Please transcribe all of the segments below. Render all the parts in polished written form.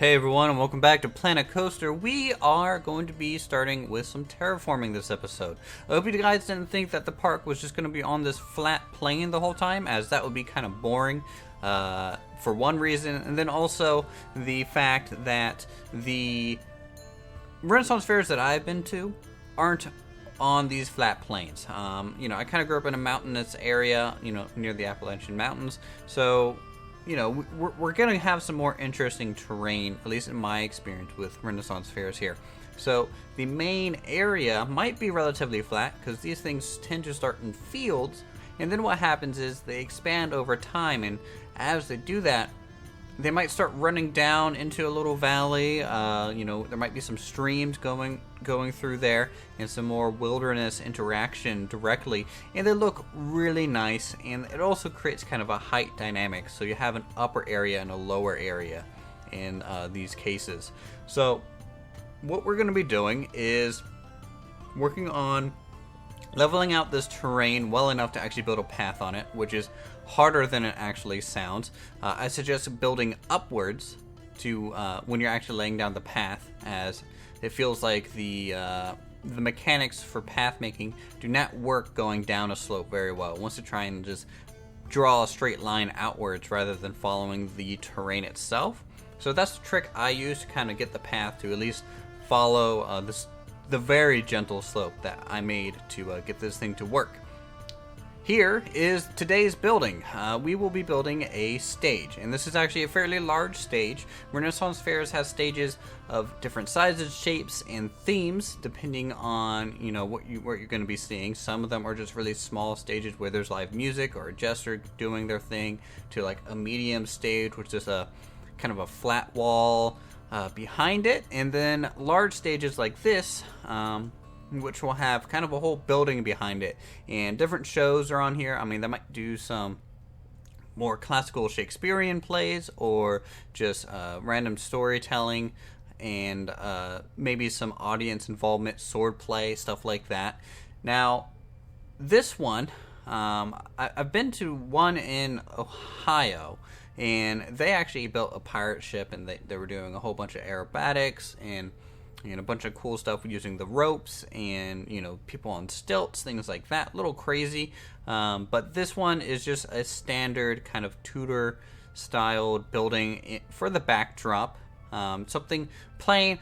Hey everyone, and welcome back to Planet Coaster. We are going to be starting with some terraforming this episode. I hope you guys didn't think that the park was just going to be on this flat plane the whole time, as that would be kind of boring for one reason, and then also the fact that the Renaissance fairs that I've been to aren't on these flat plains. I kind of grew up in a mountainous area, near the Appalachian Mountains, so we're going to have some more interesting terrain, at least in my experience with Renaissance fairs here. So the main area might be relatively flat because these things tend to start in fields, and then what happens is they expand over time, and as they do that, they might start running down into a little valley. There might be some streams going through there and some more wilderness interaction directly, and they look really nice, and it also creates kind of a height dynamic, so you have an upper area and a lower area in these cases. So what we're going to be doing is working on leveling out this terrain well enough to actually build a path on it, which is harder than it actually sounds. I suggest building upwards to when you're actually laying down the path, as it feels like the mechanics for path making do not work going down a slope very well. It wants to try and just draw a straight line outwards rather than following the terrain itself. So that's the trick I use to kind of get the path to at least follow the very gentle slope that I made to get this thing to work. Here is today's building. We will be building a stage, and this is actually a fairly large stage. Renaissance fairs has stages of different sizes, shapes, and themes depending on what you're going to be seeing. Some of them are just really small stages where there's live music or a jester doing their thing, to like a medium stage, which is a kind of a flat wall behind it, and then large stages like this, which will have kind of a whole building behind it, and different shows are on here. I mean, they might do some more classical Shakespearean plays, or just random storytelling, and maybe some audience involvement, swordplay, stuff like that. Now, this one, I've been to one in Ohio, and they actually built a pirate ship, and they were doing a whole bunch of aerobatics and a bunch of cool stuff using the ropes and people on stilts, things like that. A little crazy, but this one is just a standard kind of Tudor styled building for the backdrop. Something plain,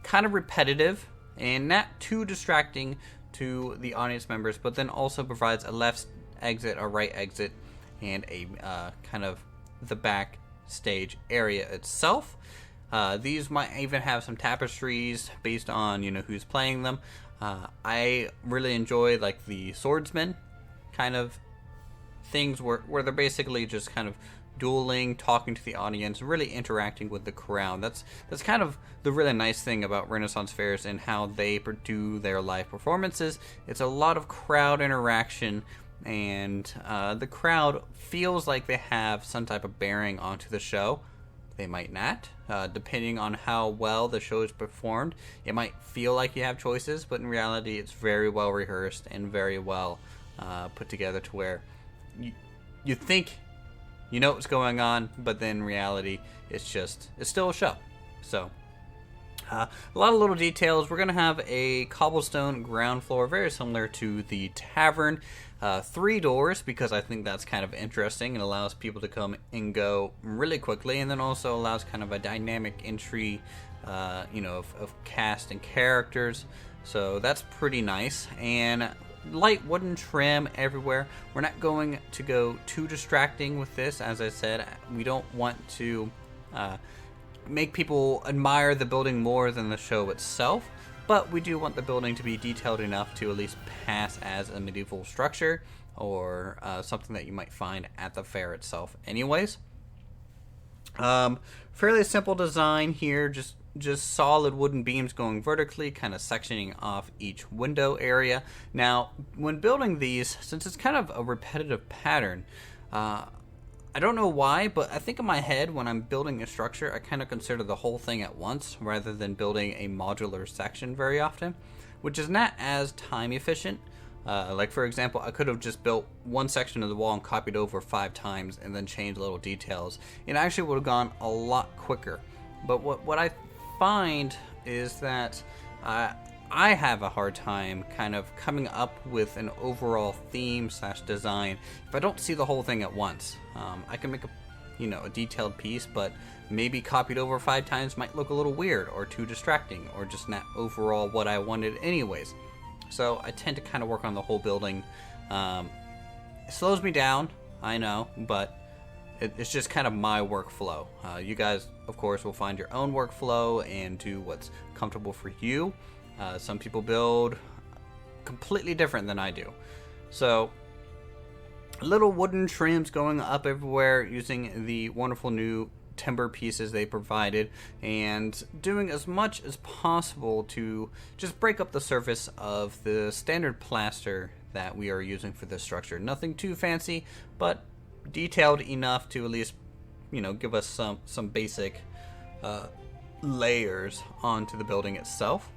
kind of repetitive, and not too distracting to the audience members, but then also provides a left exit, a right exit, and a kind of the backstage area itself. These might even have some tapestries based on who's playing them. I really enjoy like the swordsman kind of things where they're basically just kind of dueling, talking to the audience, really interacting with the crowd. That's kind of the really nice thing about Renaissance fairs and how they do their live performances. It's a lot of crowd interaction, and the crowd feels like they have some type of bearing onto the show. They might not, depending on how well the show is performed. It might feel like you have choices, but in reality it's very well rehearsed and very well put together to where you think you know what's going on, but then in reality it's still a show. So a lot of little details. We're going to have a cobblestone ground floor, very similar to the tavern. 3 doors, because I think that's kind of interesting. It allows people to come and go really quickly, and then also allows kind of a dynamic entry, of cast and characters. So that's pretty nice. And light wooden trim everywhere. We're not going to go too distracting with this. As I said, we don't want to make people admire the building more than the show itself, but we do want the building to be detailed enough to at least pass as a medieval structure, or something that you might find at the fair itself anyways. Fairly simple design here, just solid wooden beams going vertically, kind of sectioning off each window area. Now, when building these, since it's kind of a repetitive pattern, I don't know why, but I think in my head, when I'm building a structure, I kind of consider the whole thing at once rather than building a modular section very often, which is not as time efficient. Like for example, I could have just built one section of the wall and copied over 5 times and then changed little details. It actually would have gone a lot quicker. But what I find is that I have a hard time kind of coming up with an overall theme slash design if I don't see the whole thing at once. I can make a detailed piece, but maybe copied over 5 times might look a little weird or too distracting or just not overall what I wanted anyways. So I tend to kind of work on the whole building. It slows me down, I know, but it's just kind of my workflow. You guys, of course, will find your own workflow and do what's comfortable for you. Some people build completely different than I do. So, little wooden trims going up everywhere using the wonderful new timber pieces they provided, and doing as much as possible to just break up the surface of the standard plaster that we are using for this structure. Nothing too fancy, but detailed enough to at least give us some basic layers onto the building itself.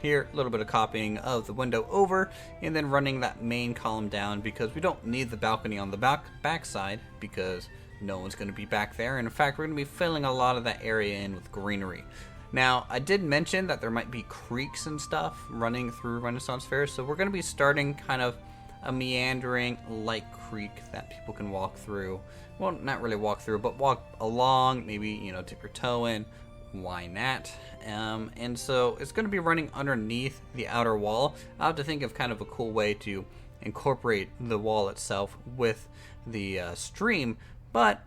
Here, a little bit of copying of the window over and then running that main column down, because we don't need the balcony on the back side because no one's going to be back there, and in fact we're going to be filling a lot of that area in with greenery. Now, I did mention that there might be creeks and stuff running through Renaissance Fair, so we're going to be starting kind of a meandering light creek that people can walk through. Well, not really walk through, but walk along, maybe, dip your toe in. Why not? And so it's going to be running underneath the outer wall. I'll have to think of kind of a cool way to incorporate the wall itself with the stream, but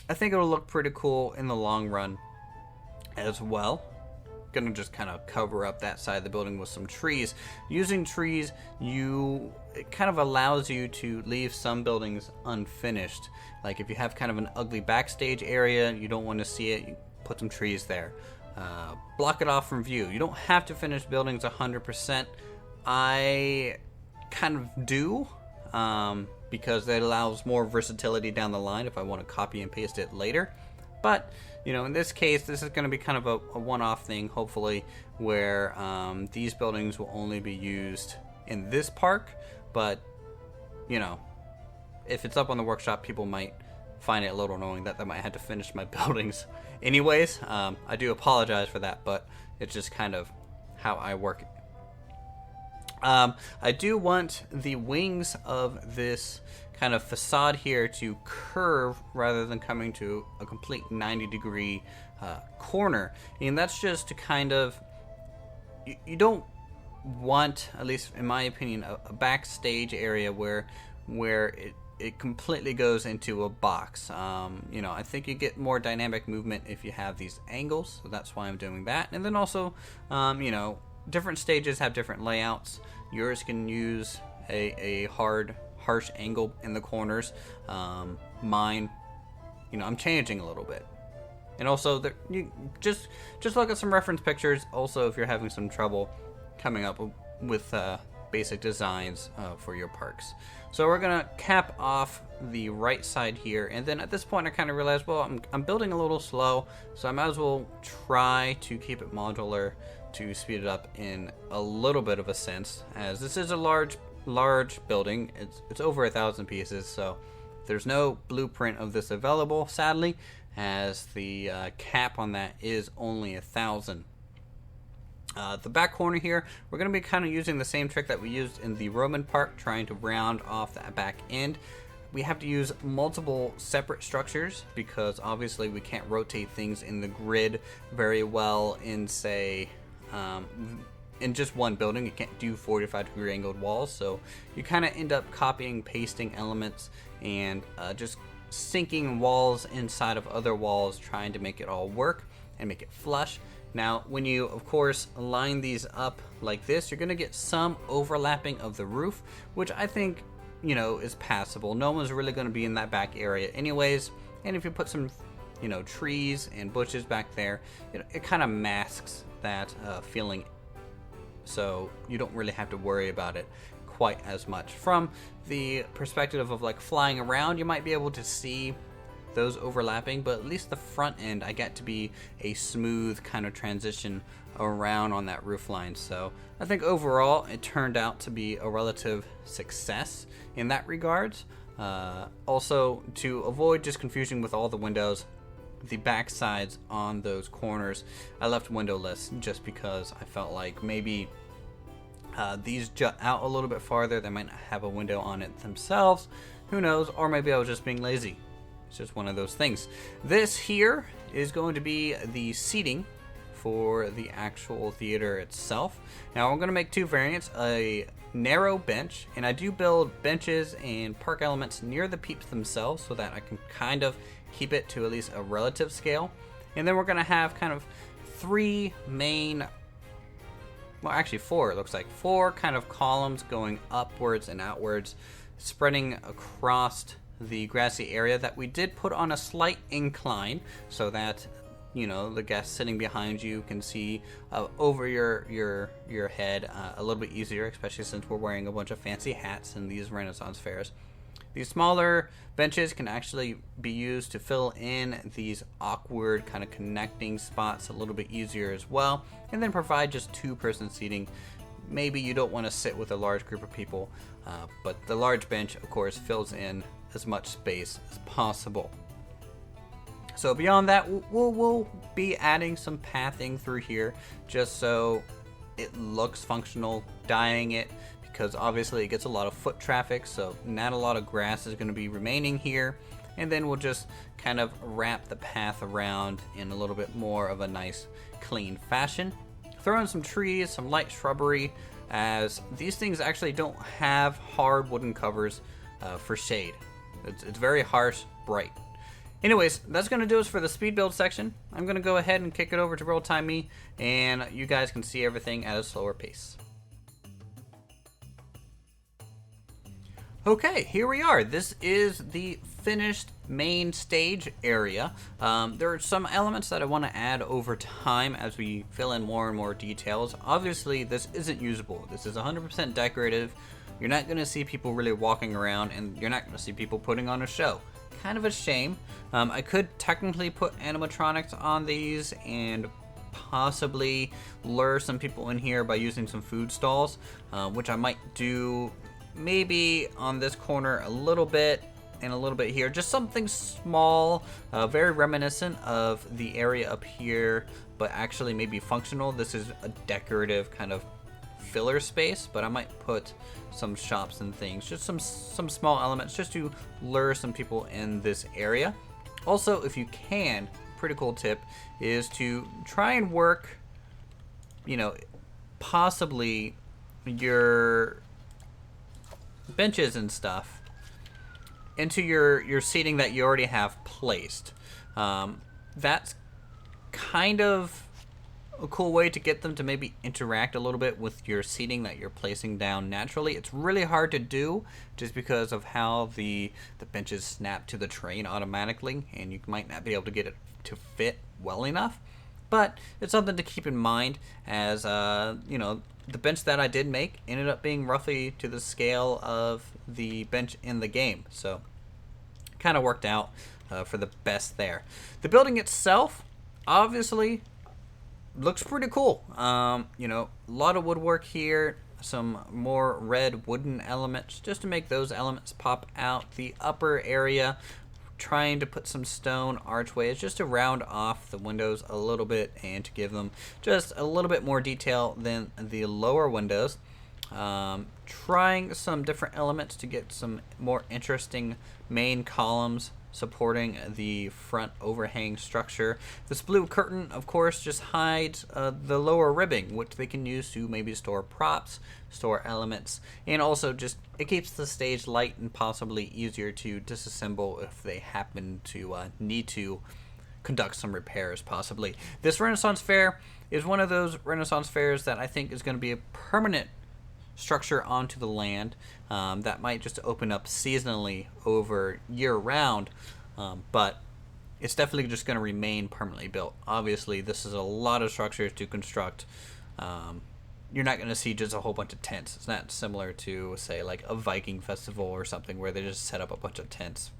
I think it'll look pretty cool in the long run as well. Gonna just kind of cover up that side of the building with some trees. Using trees, it kind of allows you to leave some buildings unfinished. Like if you have kind of an ugly backstage area, you don't want to see it, you put some trees there. Block it off from view. You don't have to finish buildings 100%. I kind of do, because that allows more versatility down the line if I want to copy and paste it later. But in this case, this is going to be kind of a one-off thing, hopefully, where these buildings will only be used in this park. But if it's up on the workshop, people might find it a little annoying that I might have to finish my buildings anyways. I do apologize for that, but it's just kind of how I work. I do want the wings of this kind of facade here to curve rather than coming to a complete 90-degree corner, and that's just to kind of, you don't want, at least in my opinion, a backstage area where it completely goes into a box. I think you get more dynamic movement if you have these angles, so that's why I'm doing that. And then also, different stages have different layouts. Yours can use a harsh angle in the corners. Mine, I'm changing a little bit. And also, you just look at some reference pictures. Also, if you're having some trouble coming up with basic designs for your parks. So we're gonna cap off the right side here, and then at this point I kind of realized, well, I'm building a little slow, so I might as well try to keep it modular to speed it up in a little bit of a sense, as this is a large building. It's over 1,000 pieces, so there's no blueprint of this available, sadly, as the cap on that is only 1,000. The back corner here, we're going to be kind of using the same trick that we used in the Roman park, trying to round off that back end. We have to use multiple separate structures because obviously we can't rotate things in the grid very well in, say, in just one building. You can't do 45-degree angled walls, so you kind of end up copying, pasting elements, and just sinking walls inside of other walls, trying to make it all work and make it flush. Now, when you, of course, line these up like this, you're going to get some overlapping of the roof, which I think, is passable. No one's really going to be in that back area anyways, and if you put some, trees and bushes back there, it kind of masks that feeling, so you don't really have to worry about it quite as much. From the perspective of like flying around, you might be able to see those overlapping, but at least the front end, I get to be a smooth kind of transition around on that roof line. So I think overall it turned out to be a relative success in that regards. Also, to avoid just confusion with all the windows, the back sides on those corners I left windowless just because I felt like maybe these jut out a little bit farther. They might not have a window on it themselves. Who knows? Or maybe I was just being lazy. It's just one of those things. This here is going to be the seating for the actual theater itself. Now I'm going to make two variants, a narrow bench, and I do build benches and park elements near the peeps themselves so that I can kind of keep it to at least a relative scale. And then we're going to have kind of three main, well actually four, it looks like four kind of columns going upwards and outwards, spreading across the grassy area that we did put on a slight incline so that, you know, the guests sitting behind you can see over your head a little bit easier, especially since we're wearing a bunch of fancy hats in these Renaissance fairs. These smaller benches can actually be used to fill in these awkward kind of connecting spots a little bit easier as well, and then provide just two-person seating. Maybe you don't want to sit with a large group of people, but the large bench, of course, fills in as much space as possible. So beyond that, we'll be adding some pathing through here just so it looks functional, dyeing it, because obviously it gets a lot of foot traffic, so not a lot of grass is going to be remaining here. And then we'll just kind of wrap the path around in a little bit more of a nice, clean fashion. Throw in some trees, some light shrubbery, as these things actually don't have hard wooden covers for shade. It's very harsh, bright. Anyways, that's going to do us for the speed build section. I'm going to go ahead and kick it over to Real Time Me, and you guys can see everything at a slower pace. Okay, here we are. This is the finished main stage area. There are some elements that I want to add over time as we fill in more and more details. Obviously, this isn't usable. This is 100% decorative. You're not going to see people really walking around, and you're not going to see people putting on a show. Kind of a shame. I could technically put animatronics on these and possibly lure some people in here by using some food stalls, which I might do maybe on this corner a little bit and a little bit here. Just something small, very reminiscent of the area up here, but actually maybe functional. This is a decorative kind of filler space, but I might put some shops and things, just some small elements just to lure some people in this area. Also, if you can, pretty cool tip is to try and work, you know, possibly your benches and stuff into your seating that you already have placed. That's kind of a cool way to get them to maybe interact a little bit with your seating that you're placing down naturally. It's really hard to do just because of how the benches snap to the terrain automatically, and you might not be able to get it to fit well enough. But it's something to keep in mind, as you know, the bench that I did make ended up being roughly to the scale of the bench in the game, so kind of worked out for the best there. The building itself, obviously, looks pretty cool. You know, a lot of woodwork here, some more red wooden elements just to make those elements pop out. The upper area, trying to put some stone archways just to round off the windows a little bit and to give them just a little bit more detail than the lower windows. Trying some different elements to get some more interesting main columns supporting the front overhang structure. This blue curtain, of course, just hides the lower ribbing, which they can use to maybe store props, store elements, and also just it keeps the stage light and possibly easier to disassemble if they happen to need to conduct some repairs, possibly. This Renaissance Fair is one of those Renaissance fairs that I think is going to be a permanent structure onto the land that might just open up seasonally over year-round, but it's definitely just going to remain permanently built. Obviously, this is a lot of structures to construct. You're not going to see just a whole bunch of tents. It's not similar to, say, like a Viking festival or something where they just set up a bunch of tents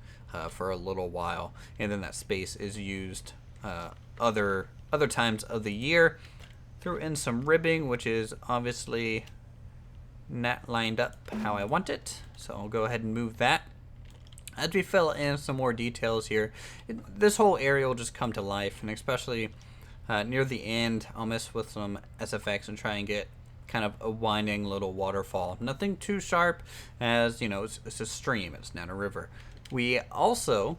for a little while, and then that space is used other times of the year. Threw in some ribbing, which is obviously not lined up how I want it, so I'll go ahead and move that. as we fill in some more details here, this whole area will just come to life, and especially near the end, I'll mess with some SFX and try and get kind of a winding little waterfall. Nothing too sharp, as you know, it's a stream, it's not a river. We also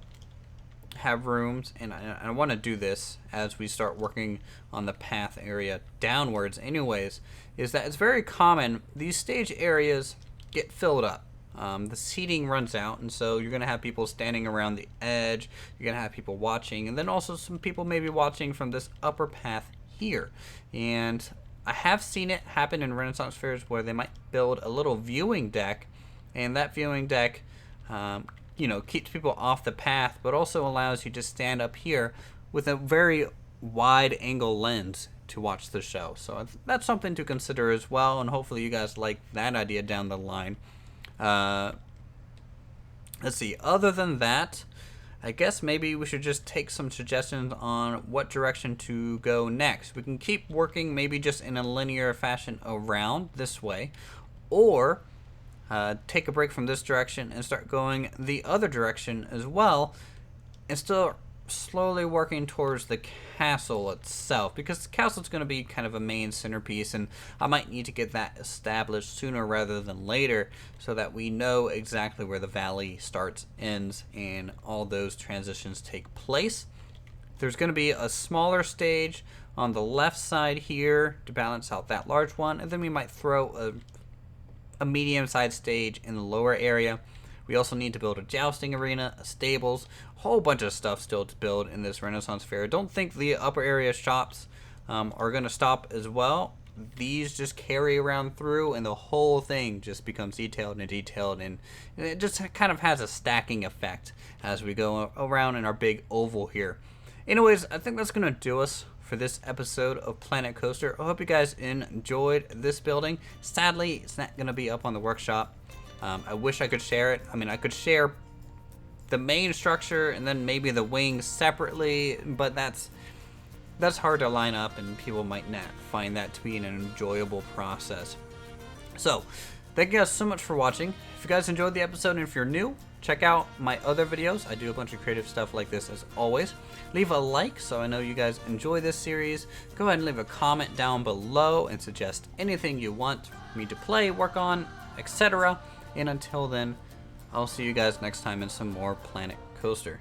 have rooms, and I want to do this as we start working on the path area downwards anyways, is that it's very common these stage areas get filled up. The seating runs out, and so you're going to have people standing around the edge, you're going to have people watching, and then also some people maybe watching from this upper path here. And I have seen it happen in Renaissance fairs where they might build a little viewing deck, and that viewing deck you know, keeps people off the path, but also allows you to stand up here with a very wide angle lens to watch the show. So that's something to consider as well, and hopefully you guys like that idea down the line. Let's see, other than that, I guess maybe we should just take some suggestions on what direction to go next. We can keep working maybe just in a linear fashion around this way, or take a break from this direction and start going the other direction as well, and still slowly working towards the castle itself, because the castle is going to be kind of a main centerpiece, and I might need to get that established sooner rather than later so that we know exactly where the valley starts, ends, and all those transitions take place. There's going to be a smaller stage on the left side here to balance out that large one, and then we might throw a medium-sized stage in the lower area. We also need to build a jousting arena, a stables, a whole bunch of stuff still to build in this Renaissance fair. Don't think the upper area shops are going to stop as well. These just carry around through, and the whole thing just becomes detailed and detailed, and it just kind of has a stacking effect as we go around in our big oval here. Anyways, I think that's going to do us for this episode of Planet Coaster. I hope you guys enjoyed this building. Sadly, it's not going to be up on the workshop. I wish I could share it. I mean, I could share the main structure and then maybe the wings separately, but that's hard to line up, and people might not find that to be an enjoyable process. So, thank you guys so much for watching. If you guys enjoyed the episode, and if you're new, check out my other videos. I do a bunch of creative stuff like this as always. Leave a like so I know you guys enjoy this series. Go ahead and leave a comment down below and suggest anything you want me to play, work on, etc. And until then, I'll see you guys next time in some more Planet Coaster.